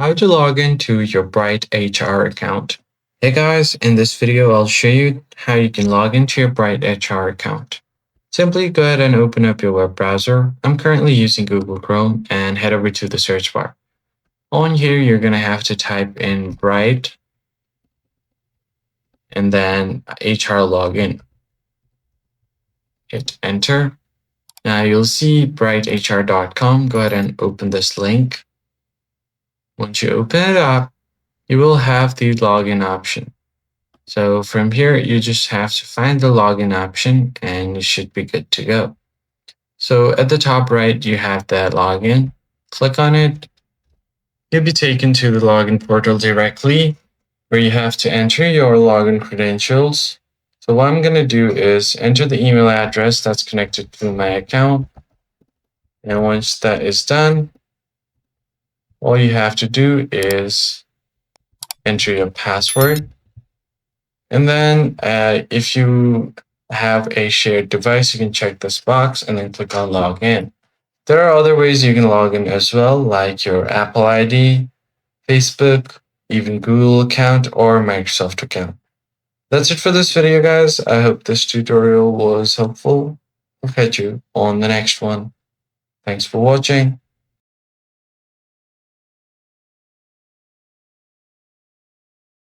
How to log into your Bright HR account. Hey guys, in this video I'll show you how you can log into your Bright HR account. Simply go ahead and open up your web browser. I'm currently using Google Chrome and head over to the search bar. On here you're going to have to type in Bright and then HR login. Hit enter. Now you'll see brighthr.com. Go ahead and open this link. Once you open it up, you will have the login option. So from here, you just have to find the login option and you should be good to go. So at the top right, you have that login. Click on it. You'll be taken to the login portal directly where you have to enter your login credentials. So what I'm going to do is enter the email address that's connected to my account. And once that is done, all you have to do is enter your password. And then if you have a shared device, you can check this box and then click on login. There are other ways you can log in as well, like your Apple ID, Facebook, even Google account or Microsoft account. That's it for this video, guys. I hope this tutorial was helpful. I'll catch you on the next one. Thanks for watching.